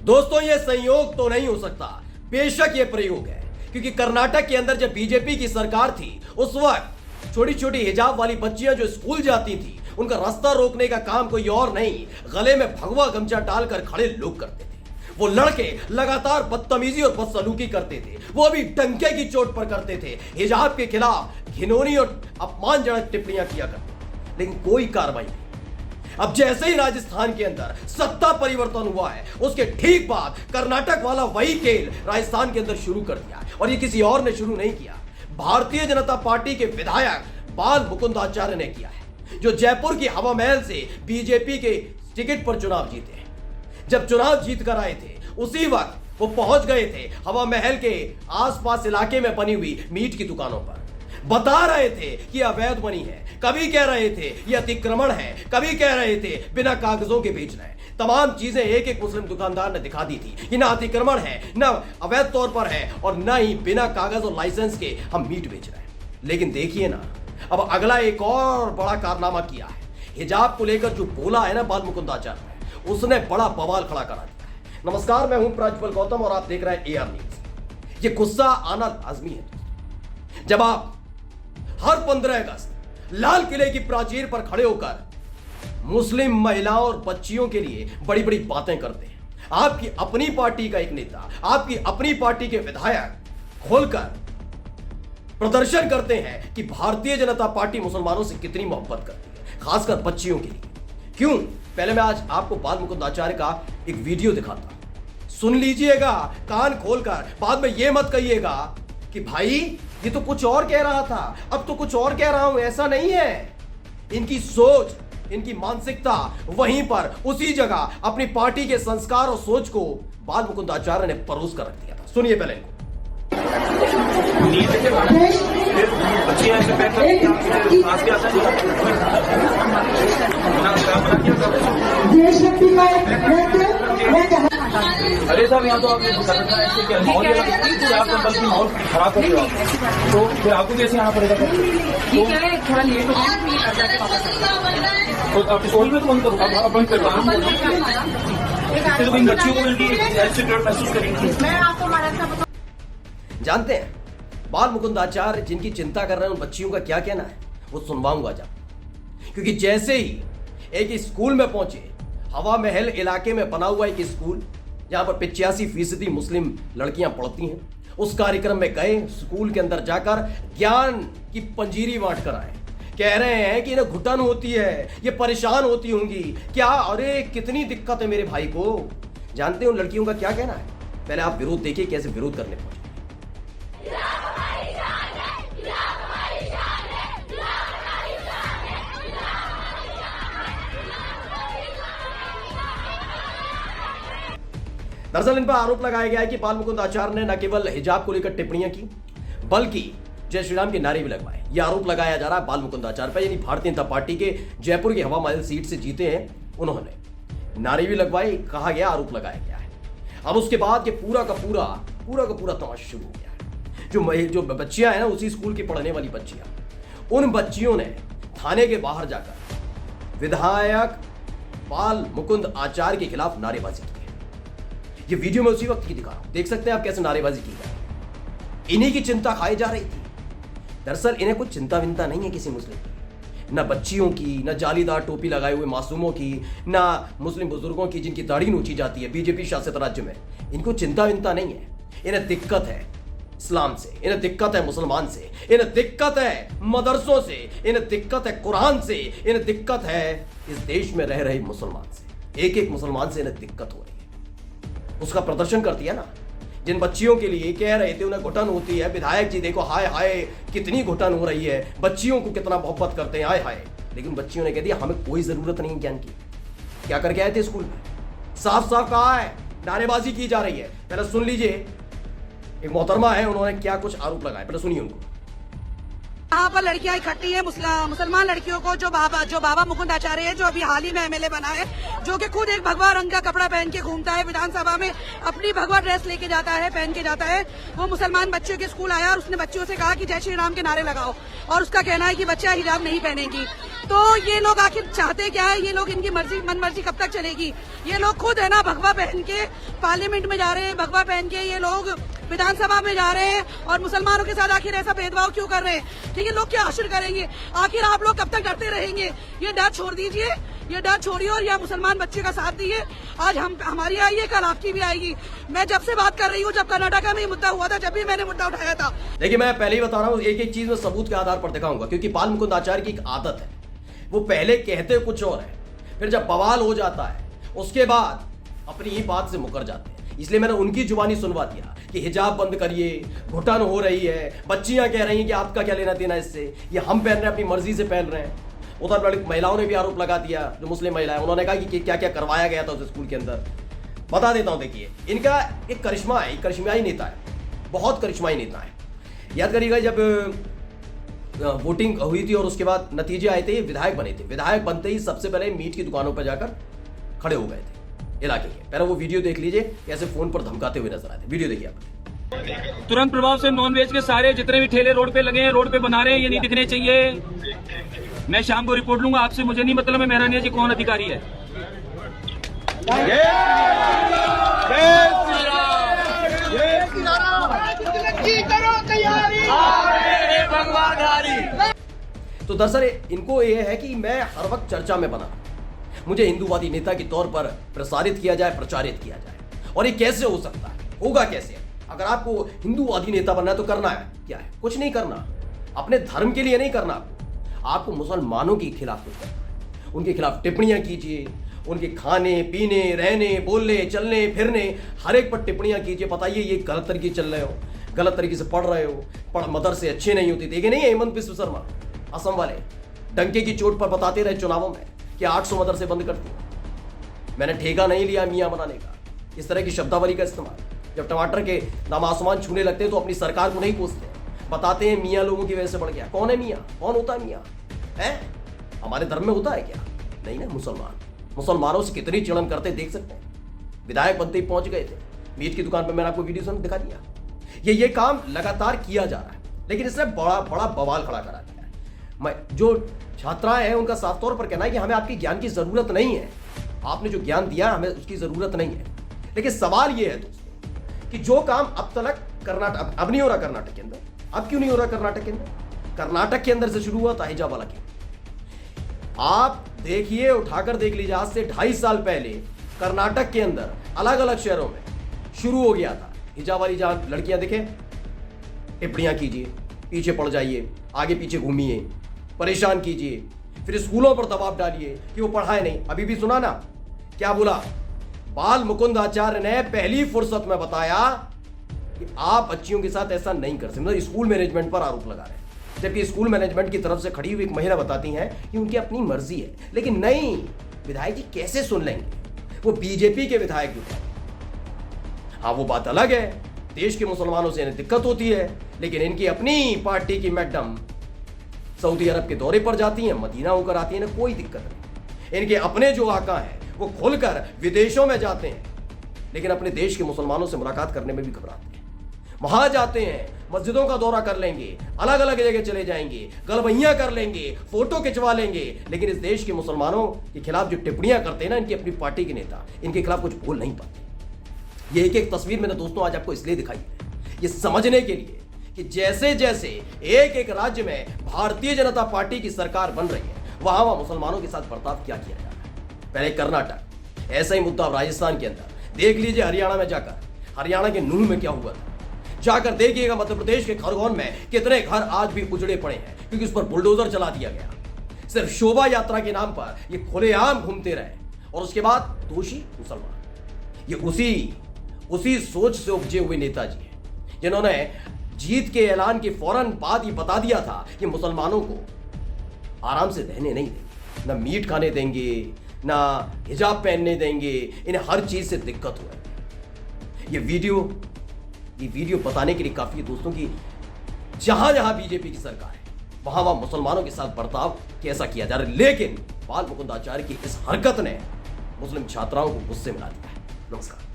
दोस्तों ये संयोग तो नहीं हो सकता, बेशक ये प्रयोग है, क्योंकि कर्नाटक के अंदर जब बीजेपी की सरकार थी उस वक्त छोटी छोटी हिजाब वाली बच्चियां जो स्कूल जाती थी उनका रास्ता रोकने का काम कोई और नहीं, गले में भगवा गमछा डालकर खड़े लोग करते थे। वो लड़के लगातार बदतमीजी और बदसलूकी करते थे, वो भी डंके की चोट पर करते थे, हिजाब के खिलाफ घिनौनी और अपमानजनक टिप्पणियां किया करते थे, लेकिन कोई कार्रवाई नहीं। अब जैसे ही राजस्थान के अंदर सत्ता परिवर्तन हुआ है उसके ठीक बाद कर्नाटक वाला वही खेल राजस्थान के अंदर शुरू कर दिया, और ये किसी और ने शुरू नहीं किया, भारतीय जनता पार्टी के विधायक बाल मुकुंद आचार्य ने किया है, जो जयपुर की हवा महल से बीजेपी के टिकट पर चुनाव जीते हैं। जब चुनाव जीत कर आए थे उसी वक्त वो पहुंच गए थे हवा महल के आसपास इलाके में बनी हुई मीट की दुकानों पर, बता रहे थे कि अवैध बनी है, कभी कह रहे थे ये अतिक्रमण है, कभी कह रहे थे बिना कागजों के बेच रहे हैं। तमाम चीजें एक एक मुस्लिम दुकानदार ने दिखा दी थी कि ना अतिक्रमण है, ना अवैध तौर पर है, और ना ही बिना कागज और लाइसेंस के हम मीट बेच रहे हैं। लेकिन देखिए ना, अब अगला एक और बड़ा कारनामा किया है। हिजाब को लेकर जो बोला है ना बाल मुकुंद आचार्य ने, उसने बड़ा बवाल खड़ा करा दिया है। नमस्कार, मैं हूं प्रज्वल गौतम और आप देख रहे हैं एआर न्यूज। ये गुस्सा आना लाजमी है जब आप हर 15 अगस्त लाल किले की प्राचीर पर खड़े होकर मुस्लिम महिलाओं और बच्चियों के लिए बड़ी बड़ी बातें करते हैं। आपकी अपनी पार्टी का एक नेता, आपकी अपनी पार्टी के विधायक खोलकर प्रदर्शन करते हैं कि भारतीय जनता पार्टी मुसलमानों से कितनी मोहब्बत करती है, खासकर बच्चियों के लिए। क्यों? पहले मैं आज आपको बाल मुकुंद आचार्य का एक वीडियो दिखाता हूं, सुन लीजिएगा कान खोलकर, बाद में यह मत कहिएगा कि भाई ये तो कुछ और कह रहा था, अब तो कुछ और कह रहा हूं। ऐसा नहीं है। इनकी सोच, इनकी मानसिकता वहीं पर उसी जगह अपनी पार्टी के संस्कार और सोच को बाल मुकुंद आचार्य ने परोस कर रख दिया था। सुनिए पहले इनको। अरे साहब, यहाँ तो आपने ऐसे क्या माहौल आपका बल्कि माहौल खराब कर दिया, तो फिर आपको कैसे आना पड़ेगा? ठीक है, थोड़ा लेट हो तो आप स्कूल में कौन करो बंद कर इन बच्चियों को इनकी महसूस करेंगे। मैं आपको हमारा जानते हैं बाल मुकुंद आचार्य जिनकी चिंता कर रहे हैं उन बच्चियों का क्या कहना है, वो सुनवाऊंगा जब, क्योंकि जैसे ही एक स्कूल में पहुंचे, हवा महल इलाके में बना हुआ एक स्कूल जहां पर 85% मुस्लिम लड़कियां पढ़ती हैं, उस कार्यक्रम में गए, स्कूल के अंदर जाकर ज्ञान की पंजीरी बांट कर आए। कह रहे हैं कि इन्हें घुटन होती है, ये परेशान होती होंगी क्या, अरे कितनी दिक्कत है मेरे भाई को। जानते हैं उन लड़कियों का क्या कहना है? पहले आप विरोध देखिए, कैसे विरोध करने पहुंचे। दरअसल इन पर आरोप लगाया गया है कि बाल मुकुंद आचार्य ने न केवल हिजाब को लेकर टिप्पणियां की, बल्कि जय श्री राम के नारे भी लगवाए। यह आरोप लगाया जा रहा है बाल मुकुंद आचार्य पर, यानी भारतीय जनता पार्टी के जयपुर की हवा महल सीट से जीते हैं, उन्होंने नारे भी लगवाए, कहा गया, आरोप लगाया गया है। अब उसके बाद ये पूरा का पूरा तमाशा शुरू हो गया है। जो बच्चियां हैं ना, उसी स्कूल की पढ़ने वाली बच्चियां, उन बच्चियों ने थाने के बाहर जाकर विधायक बाल मुकुंद आचार्य के खिलाफ नारेबाजी की। ये वीडियो मैं उसी वक्त की दिखा रहा हूं, देख सकते हैं आप कैसे नारेबाजी की गई। इन्हीं की चिंता खाई जा रही थी। दरअसल इन्हें कुछ चिंता विंता नहीं है किसी मुस्लिम की, न बच्चियों की, न जालीदार टोपी लगाए हुए मासूमों की, न मुस्लिम बुजुर्गों की जिनकी दाढ़ी नोची जाती है बीजेपी शासित राज्य में। इनको चिंता विंता नहीं है। इन्हें दिक्कत है इस्लाम से, इन्हें दिक्कत है मुसलमान से, इन्हें दिक्कत है मदरसों से, इन्हें दिक्कत है कुरान से, इन्हें दिक्कत है इस देश में रह रहे मुसलमान से। एक एक मुसलमान से इन्हें दिक्कत हो रही है। उसका प्रदर्शन करती है ना। जिन बच्चियों के लिए कह रहे थे उन्हें घुटन होती है, विधायक जी देखो हाय हाय कितनी घुटन हो रही है, बच्चियों को कितना मोहब्बत करते हैं, हाय हाय, लेकिन बच्चियों ने कह दिया हमें कोई जरूरत नहीं ज्ञान की। क्या करके आए थे स्कूल में? साफ साफ कहा है, नारेबाजी की जा रही है। पहले सुन लीजिए, एक मोहतरमा है, उन्होंने क्या कुछ आरोप लगाए, पहले सुनिए उनको। यहाँ पर लड़कियां इकट्ठी है मुसलमान लड़कियों को जो बाबा मुकुंद आचार्य है, जो अभी हाल ही में एमएलए बना है, जो कि खुद एक भगवा रंग का कपड़ा पहन के घूमता है विधानसभा में, अपनी भगवा ड्रेस लेके जाता है, पहन के जाता है। वो मुसलमान बच्चों के स्कूल आया और उसने बच्चियों से कहा कि जय श्री राम के नारे लगाओ, और उसका कहना है कि बच्चा हिजाब नहीं पहनेगी। तो ये लोग आखिर चाहते क्या है? ये लोग, इनकी मर्जी मनमर्जी कब तक चलेगी? ये लोग खुद है ना भगवा पहन के पार्लियामेंट में जा रहे हैं, भगवा पहन के ये लोग विधानसभा में जा रहे हैं, और मुसलमानों के साथ आखिर ऐसा भेदभाव क्यों कर रहे हैं? ठीक है, लोग क्या आश्चर्य करेंगे? आखिर आप लोग कब तक डरते रहेंगे? ये डर छोड़ दीजिए, ये डर छोड़िए और यह मुसलमान बच्चे का साथ दिए। आज हमारी आई है, कल आपकी भी आएगी। मैं जब से बात कर रही हूँ, जब कर्नाटका में ये मुद्दा हुआ था, जब भी मैंने मुद्दा उठाया था। देखिए, मैं पहले ही बता रहा हूँ, एक एक चीज में सबूत के आधार पर दिखाऊंगा, क्योंकि बाल मुकुंद आचार्य की एक आदत है, वो पहले कहते कुछ और है, फिर जब बवाल हो जाता है उसके बाद अपनी ही बात से मुकर जाते हैं। इसलिए मैंने उनकी जुबानी सुनवा दिया कि हिजाब बंद करिए, घुटन हो रही है, बच्चियां कह रही हैं कि आपका क्या लेना देना इससे, ये हम पहन रहे हैं, अपनी मर्जी से पहन रहे हैं। उधर महिलाओं ने भी आरोप लगा दिया, जो मुस्लिम महिलाएं, उन्होंने कहा कि क्या क्या करवाया गया था उस स्कूल के अंदर। बता देता हूं, देखिए, इनका एक करिश्मा है, करिश्माई नेता है, बहुत करिश्माई नेता है। याद करिएगा, जब वोटिंग हुई थी और उसके बाद नतीजे आए थे, विधायक बने थे, विधायक बनते ही सबसे पहले मीट की दुकानों पर जाकर खड़े हो गए थे इलाके के। पहले वो वीडियो देख लीजिए, कैसे फोन पर धमकाते हुए नजर आए थे। वीडियो देखिए आप। तुरंत प्रभाव से नॉनवेज के सारे जितने भी ठेले रोड पे लगे हैं, रोड पे बना रहे हैं, ये नहीं दिखने चाहिए। मैं शाम को रिपोर्ट लूंगा, आपसे मुझे नहीं मतलब है मेहरानिया जी कौन अधिकारी है। तो दरअसल इनको ये है कि मैं हर वक्त चर्चा में बना, मुझे हिंदूवादी नेता के तौर पर प्रसारित किया जाए, प्रचारित किया जाए। और ये कैसे हो सकता है? होगा कैसे? अगर आपको हिंदूवादी नेता बनना है तो करना है क्या है? कुछ नहीं करना, अपने धर्म के लिए नहीं करना, आपको मुसलमानों के खिलाफ कुछ करना। उनके खिलाफ टिप्पणियां कीजिए, उनके खाने पीने, रहने, बोलने, चलने फिरने, हर एक पर टिप्पणियां कीजिए, बताइए ये गलत तरीके चल रहे हो, गलत तरीके से पढ़ रहे हो, मदरसे अच्छे नहीं होते। देखे नहीं हेमंत बिस्व शर्मा असम वाले डंके की चोट पर बताते रहे चुनावों में कि 800 मदरसे बंद कर दिए। मैंने ठेका नहीं लिया मियां बनाने का। इस तरह की शब्दावली का इस्तेमाल, जब टमाटर के दाम आसमान छूने लगते हैं तो अपनी सरकार को नहीं पूछते, बताते हैं मियां लोगों की वजह से बढ़ गया। कौन है मियां? कौन होता है मियां? है हमारे धर्म में होता है क्या? नहीं ना। मुसलमानों से कितनी चिड़न करते देख सकते हैं। विधायक बनते ही पहुंच गए थे मीट की दुकान पर, मैंने आपको वीडियो दिखा दिया। ये काम लगातार किया जा रहा है, लेकिन इसने बड़ा बवाल खड़ा करा दिया है। मैं जो छात्राएं हैं उनका साफ तौर पर कहना है कि हमें आपकी ज्ञान की जरूरत नहीं है, आपने जो ज्ञान दिया हमें उसकी जरूरत नहीं है। लेकिन सवाल यह है दोस्तों कि जो काम अब तक कर्नाटक, अब नहीं हो रहा कर्नाटक के अंदर, अब क्यों नहीं हो रहा कर्नाटक के अंदर? कर्नाटक के अंदर से शुरू हुआ था हिजाब वाला केस। आप देखिए, उठाकर देख लीजिए, आज से 2.5 साल पहले कर्नाटक के अंदर अलग अलग शहरों में शुरू हो गया था हिजाब वाली। जहां लड़कियां दिखे, टिप्पणियां कीजिए, पीछे पड़ जाइए, आगे पीछे घूमिए, परेशान कीजिए, फिर स्कूलों पर दबाव डालिए कि वो पढ़ाए नहीं। अभी भी सुना ना क्या बोला बाल मुकुंद आचार्य ने? पहली फुर्सत में बताया कि आप बच्चियों के साथ ऐसा नहीं कर सकते। मतलब स्कूल मैनेजमेंट पर आरोप लगा रहे हैं, जबकि स्कूल मैनेजमेंट की तरफ से खड़ी हुई एक महिला बताती हैं कि उनकी अपनी मर्जी है। लेकिन नहीं, विधायक जी कैसे सुन लेंगे? वो बीजेपी के विधायक जो थे। हाँ, वो बात अलग है, देश के मुसलमानों से इन्हें दिक्कत होती है, लेकिन इनकी अपनी पार्टी की मैडम सऊदी अरब के दौरे पर जाती हैं, मदीना होकर आती हैं, कोई दिक्कत नहीं। इनके अपने जो आका हैं वो खुलकर विदेशों में जाते हैं, लेकिन अपने देश के मुसलमानों से मुलाकात करने में भी घबराते हैं। वहां जाते हैं, मस्जिदों का दौरा कर लेंगे, अलग अलग जगह चले जाएंगे, गलबैयां कर लेंगे, फोटो खिंचवा लेंगे, लेकिन इस देश के मुसलमानों के खिलाफ जो टिप्पणियां करते हैं ना इनकी अपनी पार्टी के नेता, इनके खिलाफ कुछ बोल नहीं पाते। ये एक एक तस्वीर मैंने दोस्तों आज आपको इसलिए दिखाई है, ये समझने के लिए कि जैसे जैसे एक एक राज्य में भारतीय जनता पार्टी की सरकार बन रही है, वहां मुसलमानों के साथ बर्ताव क्या किया जा रहा है। पहले कर्नाटक, ऐसा ही मुद्दा राजस्थान के अंदर, देख लीजिए हरियाणा में जाकर, हरियाणा के नूह में क्या हुआ था, जाकर देखिएगा मध्य प्रदेश के खरगोन में कितने घर आज भी उजड़े पड़े हैं, क्योंकि उस पर बुलडोजर चला दिया गया। सिर्फ शोभा यात्रा के नाम पर ये खुलेआम घूमते रहे, और उसके बाद दोषी मुसलमान। ये उसी सोच से उपजे हुए नेताजी हैं जिन्होंने जीत के ऐलान के फौरन बाद ही बता दिया था कि मुसलमानों को आराम से रहने नहीं देंगे, ना मीट खाने देंगे, ना हिजाब पहनने देंगे, इन्हें हर चीज से दिक्कत हुआ है। ये वीडियो बताने के लिए काफी है दोस्तों की जहां जहां बीजेपी की सरकार है वहां मुसलमानों के साथ बर्ताव कैसा किया जा रहा है। लेकिन बाल मुकुंद आचार्य की इस हरकत ने मुस्लिम छात्राओं को गुस्से में ला दिया है। नमस्कार।